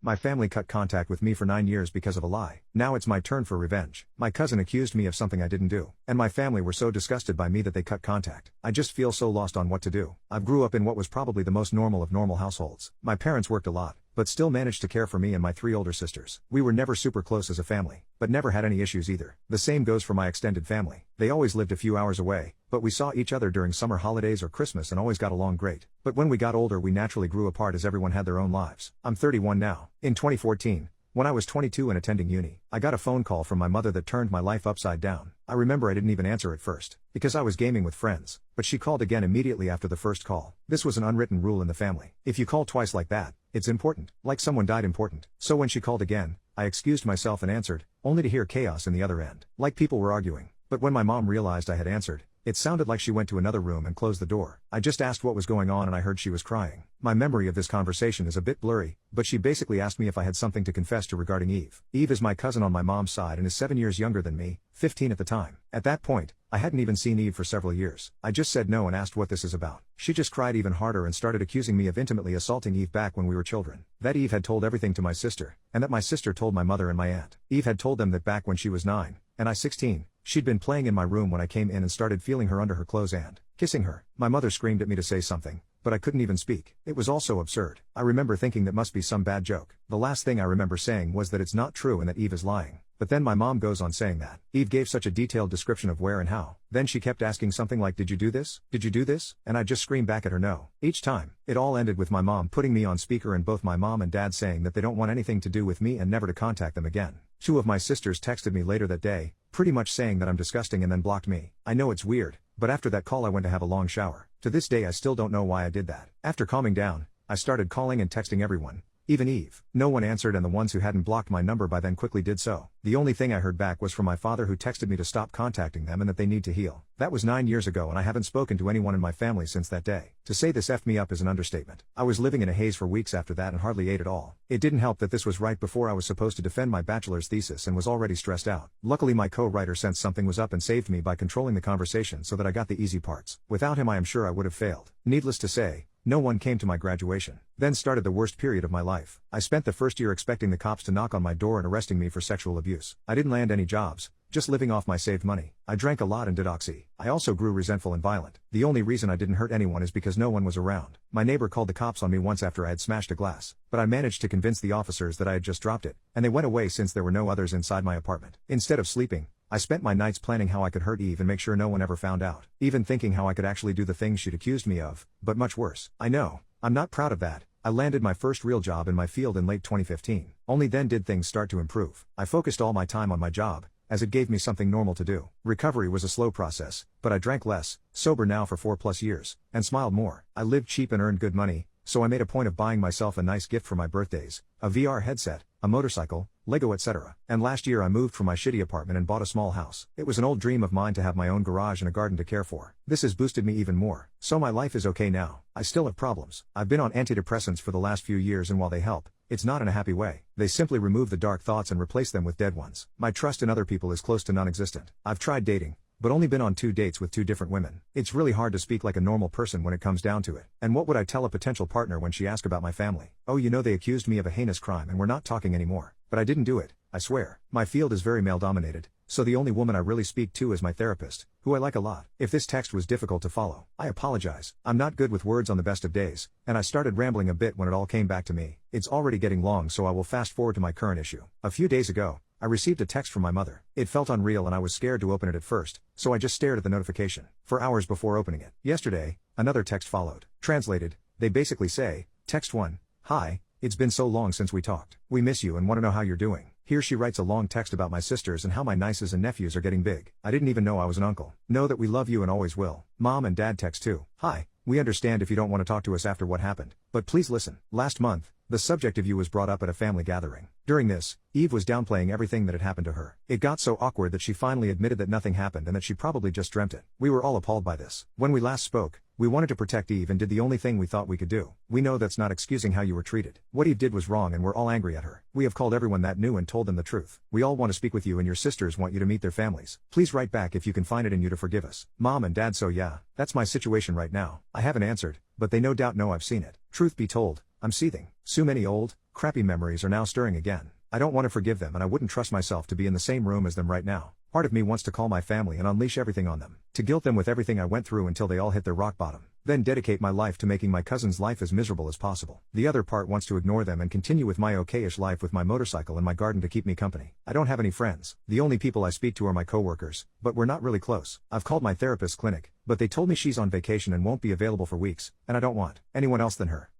My family cut contact with me for 9 years because of a lie. Now it's my turn for revenge. My cousin accused me of something I didn't do. And my family were so disgusted by me that they cut contact. I just feel so lost on what to do. I grew up in what was probably the most normal of normal households. My parents worked a lot, but still managed to care for me and my 3 older sisters. We were never super close as a family, but never had any issues either. The same goes for my extended family. They always lived a few hours away, but we saw each other during summer holidays or Christmas and always got along great. But when we got older we naturally grew apart as everyone had their own lives. I'm 31 now. In 2014, when I was 22 and attending uni, I got a phone call from my mother that turned my life upside down. I remember I didn't even answer at first, because I was gaming with friends, but she called again immediately after the first call. This was an unwritten rule in the family. If you call twice like that, it's important, like someone died important. So when she called again, I excused myself and answered, only to hear chaos in the other end, like people were arguing. But when my mom realized I had answered, it sounded like she went to another room and closed the door. I just asked what was going on and I heard she was crying. My memory of this conversation is a bit blurry, but she basically asked me if I had something to confess to regarding Eve. Eve is my cousin on my mom's side and is 7 years younger than me, 15 at the time. At that point, I hadn't even seen Eve for several years. I just said no and asked what this is about. She just cried even harder and started accusing me of intimately assaulting Eve back when we were children. That Eve had told everything to my sister, and that my sister told my mother and my aunt. Eve had told them that back when she was 9, and I 16, she'd been playing in my room when I came in and started feeling her under her clothes and kissing her. My mother screamed at me to say something, but I couldn't even speak. It was all so absurd. I remember thinking that must be some bad joke. The last thing I remember saying was that it's not true and that Eve is lying. But then my mom goes on saying that Eve gave such a detailed description of where and how. Then she kept asking something like, did you do this? Did you do this? And I just screamed back at her no. Each time, it all ended with my mom putting me on speaker and both my mom and dad saying that they don't want anything to do with me and never to contact them again. 2 of my sisters texted me later that day, pretty much saying that I'm disgusting and then blocked me. I know it's weird, but after that call I went to have a long shower. To this day I still don't know why I did that. After calming down, I started calling and texting everyone, even Eve. No one answered and the ones who hadn't blocked my number by then quickly did so. The only thing I heard back was from my father who texted me to stop contacting them and that they need to heal. That was 9 years ago and I haven't spoken to anyone in my family since that day. To say this effed me up is an understatement. I was living in a haze for weeks after that and hardly ate at all. It didn't help that this was right before I was supposed to defend my bachelor's thesis and was already stressed out. Luckily my co-writer sensed something was up and saved me by controlling the conversation so that I got the easy parts. Without him I am sure I would have failed. Needless to say, no one came to my graduation. Then started the worst period of my life. I spent the first year expecting the cops to knock on my door and arresting me for sexual abuse. I didn't land any jobs, just living off my saved money. I drank a lot and did oxy. I also grew resentful and violent. The only reason I didn't hurt anyone is because no one was around. My neighbor called the cops on me once after I had smashed a glass, but I managed to convince the officers that I had just dropped it, and they went away since there were no others inside my apartment. Instead of sleeping, I spent my nights planning how I could hurt Eve and make sure no one ever found out. Even thinking how I could actually do the things she'd accused me of, but much worse. I know, I'm not proud of that. I landed my first real job in my field in late 2015. Only then did things start to improve. I focused all my time on my job, as it gave me something normal to do. Recovery was a slow process, but I drank less, sober now for 4+ years, and smiled more. I lived cheap and earned good money, so I made a point of buying myself a nice gift for my birthdays, a VR headset, a motorcycle, Lego etc. And last year I moved from my shitty apartment and bought a small house. It was an old dream of mine to have my own garage and a garden to care for. This has boosted me even more. So my life is okay now. I still have problems. I've been on antidepressants for the last few years and while they help, it's not in a happy way. They simply remove the dark thoughts and replace them with dead ones. My trust in other people is close to non-existent. I've tried dating, but only been on 2 dates with 2 different women. It's really hard to speak like a normal person when it comes down to it. And what would I tell a potential partner when she asked about my family? Oh, you know they accused me of a heinous crime and we're not talking anymore. But I didn't do it, I swear. My field is very male-dominated, so the only woman I really speak to is my therapist, who I like a lot. If this text was difficult to follow, I apologize. I'm not good with words on the best of days, and I started rambling a bit when it all came back to me. It's already getting long so I will fast forward to my current issue. A few days ago, I received a text from my mother. It felt unreal and I was scared to open it at first, so I just stared at the notification for hours before opening it. Yesterday, another text followed. Translated, they basically say, Text 1, Hi, it's been so long since we talked. We miss you and want to know how you're doing. Here she writes a long text about my sisters and how my nieces and nephews are getting big. I didn't even know I was an uncle. Know that we love you and always will. Mom and dad text too. Hi, we understand if you don't want to talk to us after what happened, but please listen. Last month, the subject of you was brought up at a family gathering. During this, Eve was downplaying everything that had happened to her. It got so awkward that she finally admitted that nothing happened and that she probably just dreamt it. We were all appalled by this. When we last spoke, we wanted to protect Eve and did the only thing we thought we could do. We know that's not excusing how you were treated. What Eve did was wrong and we're all angry at her. We have called everyone that knew and told them the truth. We all want to speak with you and your sisters want you to meet their families. Please write back if you can find it in you to forgive us. Mom and dad. So yeah, that's my situation right now. I haven't answered, but they no doubt know I've seen it. Truth be told, I'm seething. So many old, Crappy memories are now stirring again. I don't want to forgive them and I wouldn't trust myself to be in the same room as them right now. Part of me wants to call my family and unleash everything on them. To guilt them with everything I went through until they all hit their rock bottom. Then dedicate my life to making my cousin's life as miserable as possible. The other part wants to ignore them and continue with my okay-ish life with my motorcycle and my garden to keep me company. I don't have any friends. The only people I speak to are my coworkers, but we're not really close. I've called my therapist's clinic, but they told me she's on vacation and won't be available for weeks, and I don't want anyone else than her.